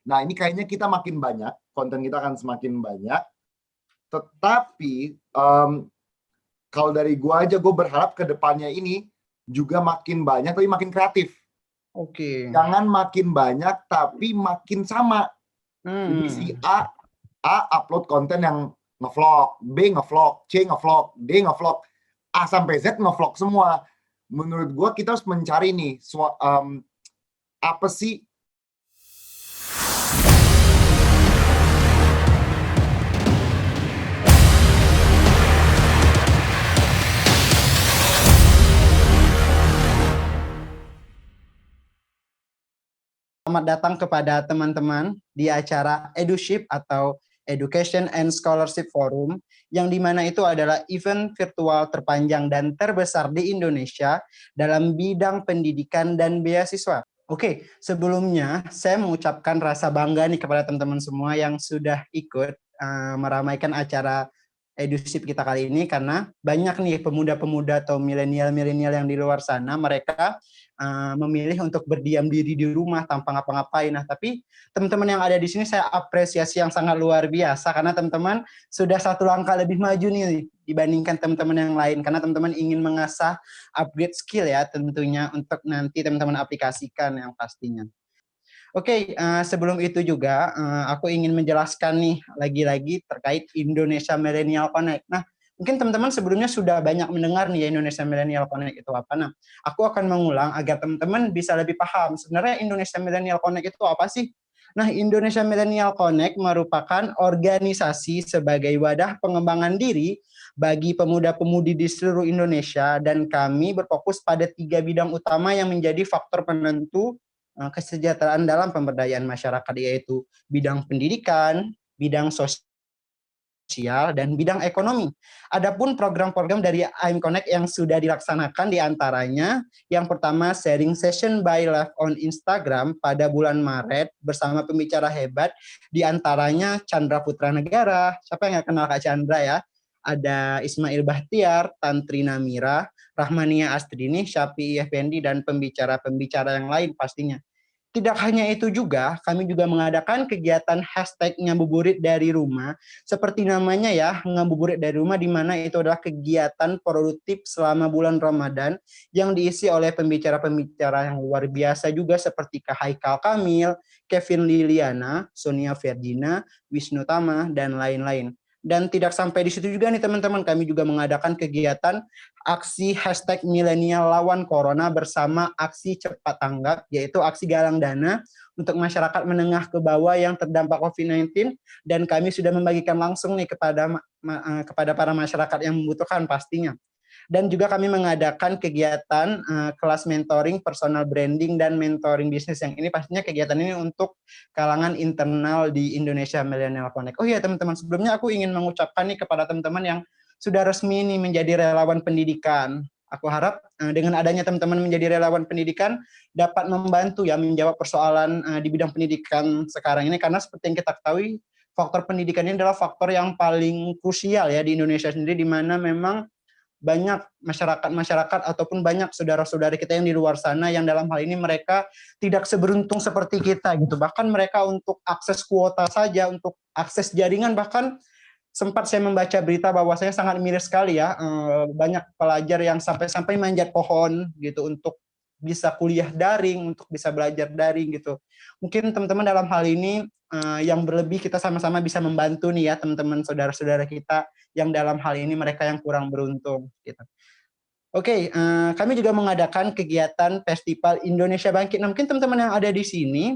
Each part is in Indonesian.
Nah, ini kayaknya kita makin banyak, konten kita akan semakin banyak. Tetapi kalau dari gue aja, gue berharap ke depannya ini juga makin banyak, tapi makin kreatif. Oke. Jangan makin banyak, tapi makin sama. Jadi si A upload konten yang ngevlog, B ngevlog, C ngevlog, D ngevlog, A sampai Z ngevlog semua. Menurut gue kita harus mencari nih, apa sih Selamat datang kepada teman-teman di acara EduShip atau Education and Scholarship Forum, yang dimana itu adalah event virtual terpanjang dan terbesar di Indonesia dalam bidang pendidikan dan beasiswa. Oke, sebelumnya saya mengucapkan rasa bangga nih kepada teman-teman semua yang sudah ikut meramaikan acara EduShip kita kali ini, karena banyak nih pemuda-pemuda atau milenial-milenial yang di luar sana, mereka memilih untuk berdiam diri di rumah tanpa ngapa-ngapain. Nah, tapi teman-teman yang ada di sini saya apresiasi yang sangat luar biasa, karena teman-teman sudah satu langkah lebih maju nih dibandingkan teman-teman yang lain, karena teman-teman ingin mengasah upgrade skill ya tentunya untuk nanti teman-teman aplikasikan yang pastinya. Oke, sebelum itu juga aku ingin menjelaskan nih lagi-lagi terkait Indonesia Millennial Connect. Nah, mungkin teman-teman sebelumnya sudah banyak mendengar nih ya Indonesia Millennial Connect itu apa. Nah, aku akan mengulang agar teman-teman bisa lebih paham sebenarnya Indonesia Millennial Connect itu apa sih. Nah, Indonesia Millennial Connect merupakan organisasi sebagai wadah pengembangan diri bagi pemuda-pemudi di seluruh Indonesia, dan kami berfokus pada 3 bidang utama yang menjadi faktor penentu kesejahteraan dalam pemberdayaan masyarakat, yaitu bidang pendidikan, bidang sosial, dan bidang ekonomi. Adapun program-program dari AIM Connect yang sudah dilaksanakan diantaranya, yang pertama sharing session by live on Instagram pada bulan Maret bersama pembicara hebat, diantaranya Chandra Putra Negara. Siapa yang nggak kenal Kak Chandra ya? Ada Ismail Bahtiar, Tantri Namira, Rahmania Astrini, Syafi'i Effendi, dan pembicara-pembicara yang lain pastinya. Tidak hanya itu juga, kami juga mengadakan kegiatan hashtag ngabuburit dari rumah, seperti namanya ya, ngabuburit dari rumah, di mana itu adalah kegiatan produktif selama bulan Ramadan yang diisi oleh pembicara-pembicara yang luar biasa juga seperti Kak Haikal Kamil, Kevin Liliana, Sonia Ferdina, Wisnu Tama, dan lain-lain. Dan tidak sampai di situ juga nih teman-teman, kami juga mengadakan kegiatan aksi hashtag milenial lawan corona bersama aksi cepat tanggap, yaitu aksi galang dana untuk masyarakat menengah ke bawah yang terdampak COVID-19, dan kami sudah membagikan langsung nih kepada para masyarakat yang membutuhkan pastinya. Dan juga kami mengadakan kegiatan kelas mentoring, personal branding, dan mentoring bisnis, yang ini pastinya kegiatan ini untuk kalangan internal di Indonesia Millennial Connect. Oh iya teman-teman, sebelumnya aku ingin mengucapkan nih kepada teman-teman yang sudah resmi nih menjadi relawan pendidikan. Aku harap dengan adanya teman-teman menjadi relawan pendidikan dapat membantu ya menjawab persoalan di bidang pendidikan sekarang ini, karena seperti yang kita ketahui faktor pendidikan ini adalah faktor yang paling krusial ya di Indonesia sendiri, di mana memang banyak masyarakat ataupun banyak saudara-saudari kita yang di luar sana yang dalam hal ini mereka tidak seberuntung seperti kita gitu. Bahkan mereka untuk akses kuota saja, untuk akses jaringan, bahkan sempat saya membaca berita bahwasanya sangat miris sekali ya, banyak pelajar yang sampai manjat pohon gitu untuk bisa kuliah daring, untuk bisa belajar daring gitu. Mungkin teman-teman dalam hal ini yang berlebih kita sama-sama bisa membantu nih ya teman-teman saudara-saudara kita yang dalam hal ini mereka yang kurang beruntung gitu. Oke, kami juga mengadakan kegiatan Festival Indonesia Bangkit. Nah, mungkin teman-teman yang ada di sini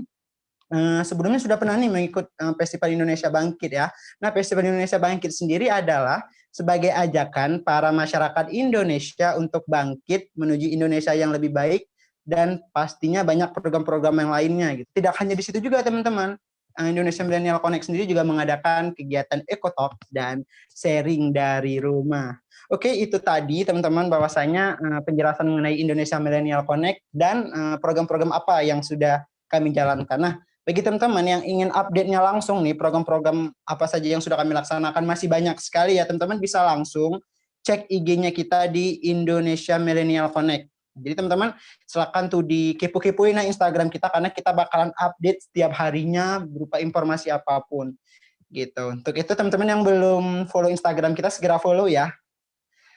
sebelumnya sudah pernah nih mengikut Festival Indonesia Bangkit ya. Nah, Festival Indonesia Bangkit sendiri adalah sebagai ajakan para masyarakat Indonesia untuk bangkit menuju Indonesia yang lebih baik, dan pastinya banyak program-program yang lainnya gitu. Tidak hanya di situ juga teman-teman. Indonesia Millennial Connect sendiri juga mengadakan kegiatan Eco-Talk dan sharing dari rumah. Oke, itu tadi teman-teman bahwasanya penjelasan mengenai Indonesia Millennial Connect dan program-program apa yang sudah kami jalankan. Nah, bagi teman-teman yang ingin update-nya langsung nih, program-program apa saja yang sudah kami laksanakan masih banyak sekali ya, teman-teman bisa langsung cek IG-nya kita di Indonesia Millennial Connect. Jadi teman-teman silakan tuh dikepo-kepoin Instagram kita karena kita bakalan update setiap harinya berupa informasi apapun gitu. Untuk itu teman-teman yang belum follow Instagram kita segera follow ya.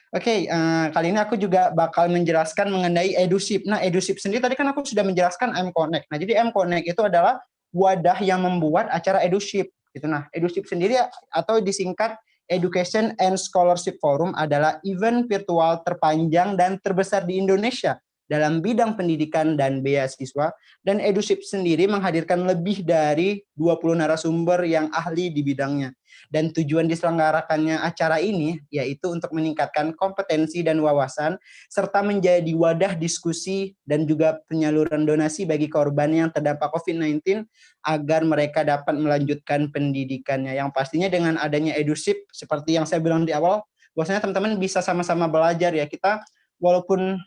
Oke, kali ini aku juga bakal menjelaskan mengenai EduShip. Nah, EduShip sendiri tadi kan aku sudah menjelaskan M-Connect. Nah, jadi M-Connect itu adalah wadah yang membuat acara EduShip gitu. Nah, EduShip sendiri atau disingkat Education and Scholarship Forum adalah event virtual terpanjang dan terbesar di Indonesia dalam bidang pendidikan dan beasiswa, dan EduShip sendiri menghadirkan lebih dari 20 narasumber yang ahli di bidangnya. Dan tujuan diselenggarakannya acara ini yaitu untuk meningkatkan kompetensi dan wawasan serta menjadi wadah diskusi dan juga penyaluran donasi bagi korban yang terdampak COVID-19 agar mereka dapat melanjutkan pendidikannya. Yang pastinya dengan adanya EduShip seperti yang saya bilang di awal, bahwasanya teman-teman bisa sama-sama belajar ya. Kita walaupun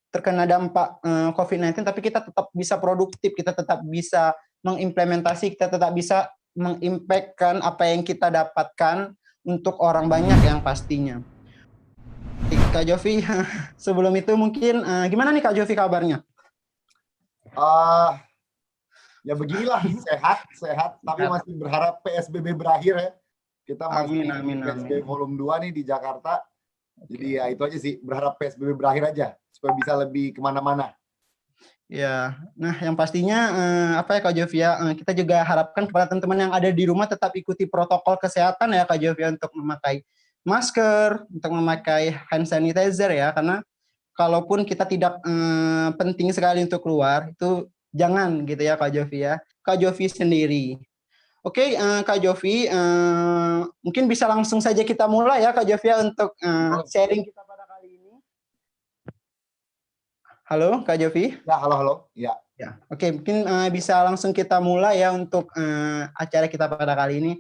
terkena dampak COVID-19 tapi kita tetap bisa produktif, kita tetap bisa mengimplementasi, kita tetap bisa mengimpactkan apa yang kita dapatkan untuk orang banyak yang pastinya. Kak Jovi, sebelum itu mungkin gimana nih Kak Jovi kabarnya? Ya beginilah, sehat, tapi masih berharap PSBB berakhir ya. Kita masih Amin. PSBB volume 2 nih di Jakarta. Jadi ya itu aja sih, berharap PSBB berakhir aja supaya bisa lebih kemana-mana. Ya, nah yang pastinya apa ya Kak Jovia, kita juga harapkan kepada teman-teman yang ada di rumah tetap ikuti protokol kesehatan ya Kak Jovia, untuk memakai masker, untuk memakai hand sanitizer ya, karena kalaupun kita tidak penting sekali untuk keluar, itu jangan gitu ya Kak Jovia. Kak Jovi sendiri. Oke, Kak Jovi, mungkin bisa langsung saja kita mulai ya Kak Jovia untuk sharing kita pada kali ini. Halo Kak Jovi. Ya, halo. Ya. Oke, mungkin bisa langsung kita mulai ya untuk acara kita pada kali ini.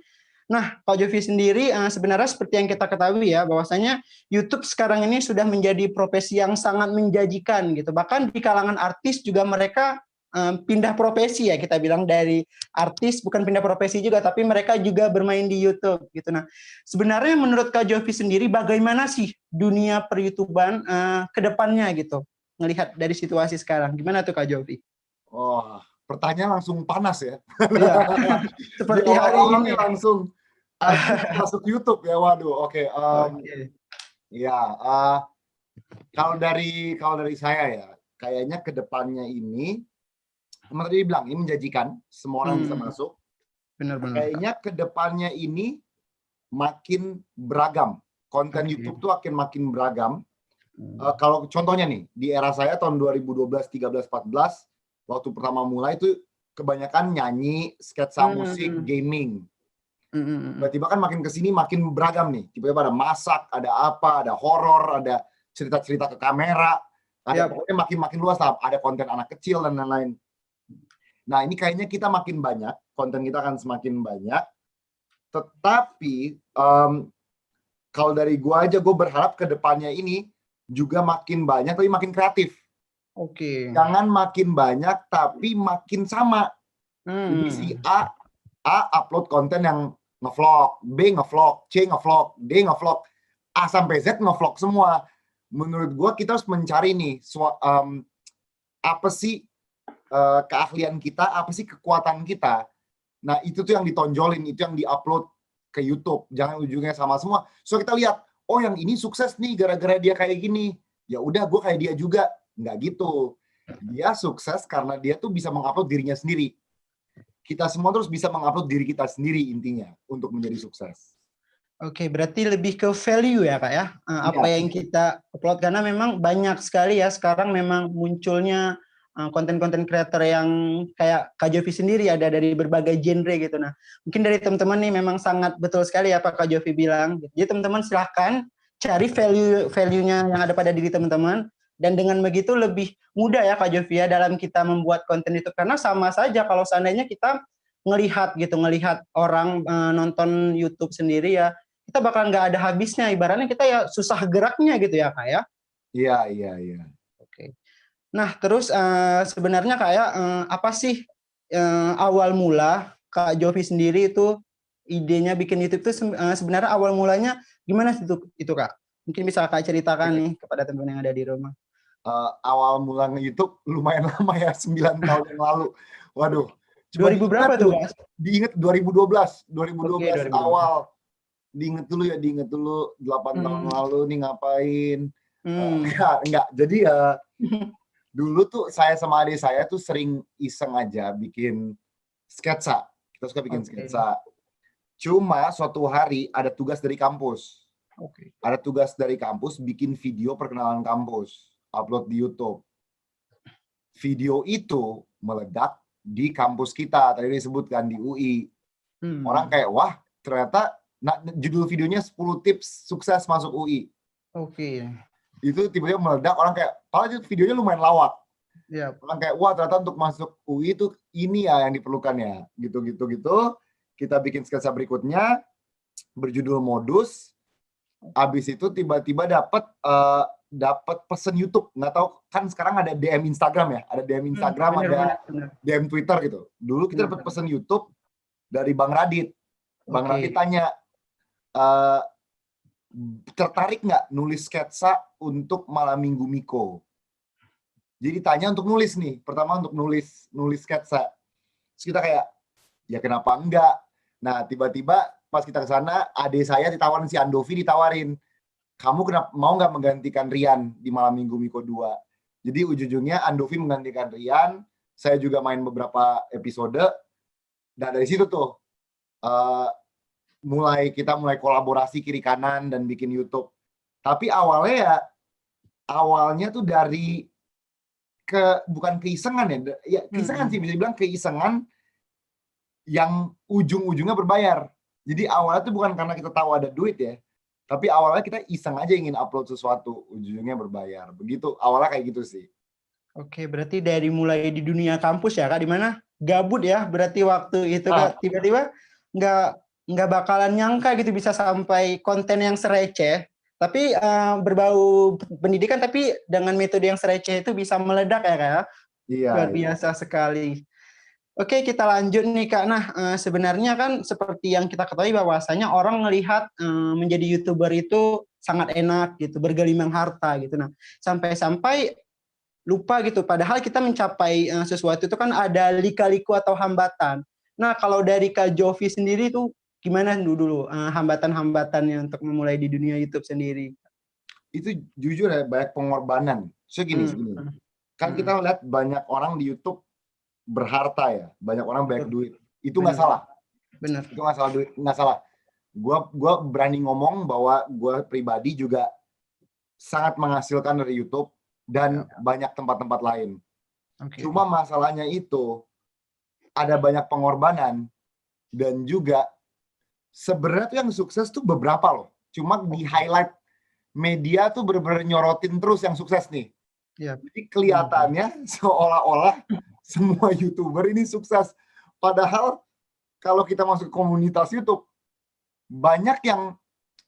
Nah, Kak Jovi sendiri sebenarnya seperti yang kita ketahui ya, bahwasanya YouTube sekarang ini sudah menjadi profesi yang sangat menjanjikan gitu. Bahkan di kalangan artis juga mereka pindah profesi ya, kita bilang dari artis bukan pindah profesi juga, tapi mereka juga bermain di YouTube gitu. Nah, sebenarnya menurut Kak Jovi sendiri bagaimana sih dunia per-YouTuban ke depannya gitu? Ngelihat dari situasi sekarang, gimana tuh Kak Jovi? Oh, pertanyaan langsung panas ya. Iya, seperti hari ini. Langsung masuk YouTube ya, waduh. Oke. Ya, kalau dari saya ya, kayaknya kedepannya ini, teman tadi bilang ini menjanjikan, semua orang bisa masuk. Benar-benar. Kayaknya kedepannya ini makin beragam. Konten YouTube tuh akan makin beragam. Kalau contohnya nih, di era saya tahun 2012, 13, 14, waktu pertama mulai itu kebanyakan nyanyi, sketsa musik, gaming. Tiba-tiba kan makin kesini makin beragam nih. Tiba-tiba ada masak, ada apa, ada horor, ada cerita-cerita ke kamera, ada pokoknya makin luas lah. Ada konten anak kecil dan lain-lain. Nah ini kayaknya kita makin banyak, konten kita akan semakin banyak. Tetapi kalau dari gue aja, gue berharap ke depannya ini juga makin banyak tapi makin kreatif. Oke. Jangan makin banyak tapi makin sama. Jadi si A upload konten yang ngevlog, B ngevlog, C ngevlog, D ngevlog, A sampai Z ngevlog semua. Menurut gue kita harus mencari nih apa sih keahlian kita, apa sih kekuatan kita. Nah itu tuh yang ditonjolin, itu yang diupload ke YouTube. Jangan ujungnya sama semua. So kita lihat, oh yang ini sukses nih gara-gara dia kayak gini. Ya udah gue kayak dia juga. Nggak gitu. Dia sukses karena dia tuh bisa mengupload dirinya sendiri. Kita semua terus bisa mengupload diri kita sendiri intinya untuk menjadi sukses. Oke, berarti lebih ke value ya Kak ya. Apa yang kita upload, karena memang banyak sekali ya sekarang memang munculnya konten-konten creator yang kayak Kak Jovi sendiri, ada dari berbagai genre gitu. Nah, mungkin dari teman-teman nih memang sangat betul sekali apa Kak Jovi bilang. Jadi teman-teman silahkan cari value-nya yang ada pada diri teman-teman, dan dengan begitu lebih mudah ya Kak Jovi ya dalam kita membuat konten itu, karena sama saja kalau seandainya kita ngelihat orang nonton YouTube sendiri ya, kita bakal nggak ada habisnya, ibaratnya kita ya susah geraknya gitu ya Kak ya. Iya. Oke. Nah, terus sebenarnya kayak apa sih awal mula Kak Jovi sendiri itu idenya bikin YouTube itu sebenarnya awal mulanya gimana itu Kak? Mungkin bisa Kak ceritakan nih kepada teman-teman yang ada di rumah. awal mula nge-YouTube lumayan lama ya, 9 tahun yang lalu. Waduh, coba 2000 berapa tuh, Mas? diinget 2012 Oke, 2012. awal. Diinget dulu 8 tahun lalu nih ngapain. Enggak. Jadi dulu tuh saya sama adik saya tuh sering iseng aja bikin sketsa. Kita suka bikin sketsa. Cuma suatu hari ada tugas dari kampus. Ada tugas dari kampus bikin video perkenalan kampus, upload di YouTube. Video itu meledak di kampus kita, tadi disebutkan di UI. Orang kayak, wah ternyata judul videonya 10 tips sukses masuk UI. Itu tiba-tiba meledak, orang kayak, padahal videonya lumayan lawak. Orang kayak, wah ternyata untuk masuk UI itu ini ya yang diperlukan ya. Gitu. Kita bikin sketsa berikutnya, berjudul Modus. Abis itu tiba-tiba dapat pesan YouTube. Nggak tahu, kan sekarang ada DM Instagram ya. Ada DM Instagram, ada DM Twitter gitu. Dulu kita dapat pesan YouTube dari Bang Radit. Bang Radit tanya, tertarik nggak nulis sketsa untuk Malam Minggu Miko? Jadi tanya untuk nulis nih. Pertama untuk nulis sketsa. Terus kita kayak, ya kenapa enggak? Nah, tiba-tiba pas kita ke sana, adik saya ditawarin, si Andovi ditawarin, kamu mau nggak menggantikan Rian di Malam Minggu Miko 2? Jadi ujung-ujungnya Andovi menggantikan Rian, saya juga main beberapa episode, dan dari situ tuh kita mulai kolaborasi kiri kanan dan bikin YouTube. Tapi awalnya tuh dari bukan keisengan ya keisengan sih, bisa dibilang keisengan yang ujung-ujungnya berbayar. Jadi awalnya tuh bukan karena kita tahu ada duit ya, tapi awalnya kita iseng aja ingin upload sesuatu, ujungnya berbayar. Begitu, awalnya kayak gitu sih. Oke, berarti dari mulai di dunia kampus ya Kak, di mana gabut ya, berarti waktu itu Kak, tiba-tiba nggak bakalan nyangka gitu bisa sampai konten yang sereceh, tapi berbau pendidikan, tapi dengan metode yang sereceh itu bisa meledak ya Kak. Iya. Luar biasa sekali. Oke, kita lanjut nih Kak. Nah, sebenarnya kan seperti yang kita ketahui bahwasanya orang melihat menjadi YouTuber itu sangat enak gitu, bergelimang harta gitu. Nah, sampai-sampai lupa gitu. Padahal kita mencapai sesuatu itu kan ada lika-liku atau hambatan. Nah, kalau dari Kak Jovi sendiri itu gimana dulu hambatan-hambatannya untuk memulai di dunia YouTube sendiri? Itu jujur ya, banyak pengorbanan. Segini. Kan kita lihat banyak orang di YouTube berharta ya, banyak orang banyak duit. Itu nggak salah. Benar. Itu nggak salah, duit nggak salah. Gua berani ngomong bahwa gue pribadi juga sangat menghasilkan dari YouTube dan banyak tempat-tempat lain. Cuma masalahnya itu ada banyak pengorbanan dan juga sebenarnya yang sukses tuh beberapa loh. Cuma di highlight media tuh bener-bener nyorotin terus yang sukses nih. Jadi kelihatannya seolah-olah semua YouTuber ini sukses. Padahal kalau kita masuk komunitas YouTube, banyak yang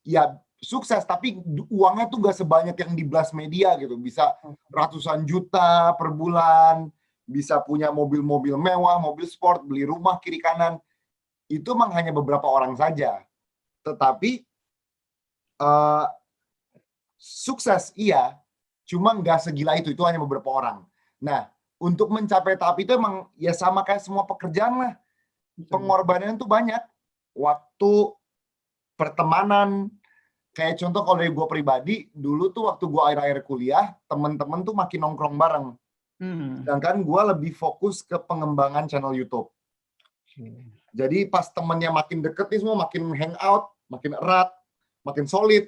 ya sukses, tapi uangnya tuh gak sebanyak yang di blast media gitu. Bisa ratusan juta per bulan, bisa punya mobil-mobil mewah, mobil sport, beli rumah kiri kanan. Itu memang hanya beberapa orang saja. Tetapi sukses iya, cuma nggak segila itu hanya beberapa orang. Nah, untuk mencapai tahap itu emang ya sama kayak semua pekerjaan lah. Pengorbanan itu banyak. Waktu, pertemanan. Kayak contoh kalau dari gue pribadi, dulu tuh waktu gue akhir-akhir kuliah, temen-temen tuh makin nongkrong bareng. Sedangkan gue lebih fokus ke pengembangan channel YouTube. Jadi pas temennya makin deket nih semua, makin hangout, makin erat, makin solid.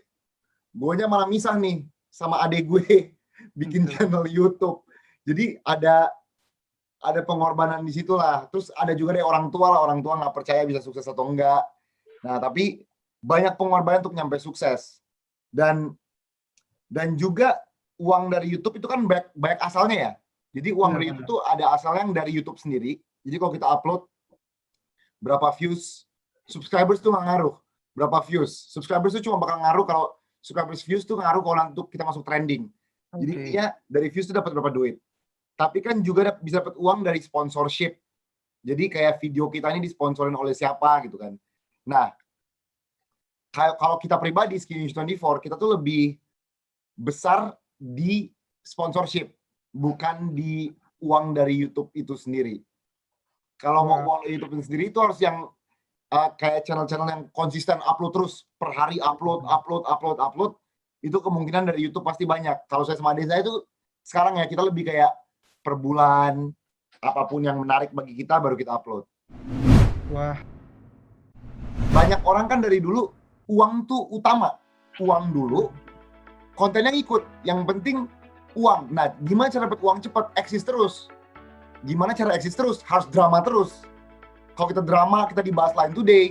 Guanya malah misah nih sama adik gue bikin channel YouTube. Jadi ada pengorbanan di situlah. Terus ada juga deh orang tua nggak percaya bisa sukses atau enggak. Nah, tapi banyak pengorbanan untuk nyampe sukses. Dan juga uang dari YouTube itu kan banyak asalnya ya. Jadi uang dari YouTube itu ada asalnya yang dari YouTube sendiri. Jadi kalau kita upload berapa views, subscribers itu nggak ngaruh. Berapa views, subscribers itu cuma bakal ngaruh kalau subscribers views itu ngaruh kalau untuk kita masuk trending. Jadi intinya dari views itu dapat berapa duit. Tapi kan juga bisa dapat uang dari sponsorship. Jadi kayak video kita ini disponsorin oleh siapa gitu kan. Nah, kalau kita pribadi Skinny News 24, kita tuh lebih besar di sponsorship, bukan di uang dari YouTube itu sendiri. Kalau mau uang dari YouTube itu sendiri itu harus yang kayak channel-channel yang konsisten upload terus per hari upload. Itu kemungkinan dari YouTube pasti banyak. Kalau saya sama Desa itu sekarang ya kita lebih kayak per bulan, apapun yang menarik bagi kita baru kita upload. Wah. Banyak orang kan dari dulu uang tuh utama. Uang dulu, kontennya ikut. Yang penting uang. Nah, gimana cara dapat uang cepat? Eksis terus. Gimana cara eksis terus? Harus drama terus. Kalau kita drama, kita dibahas Line Today,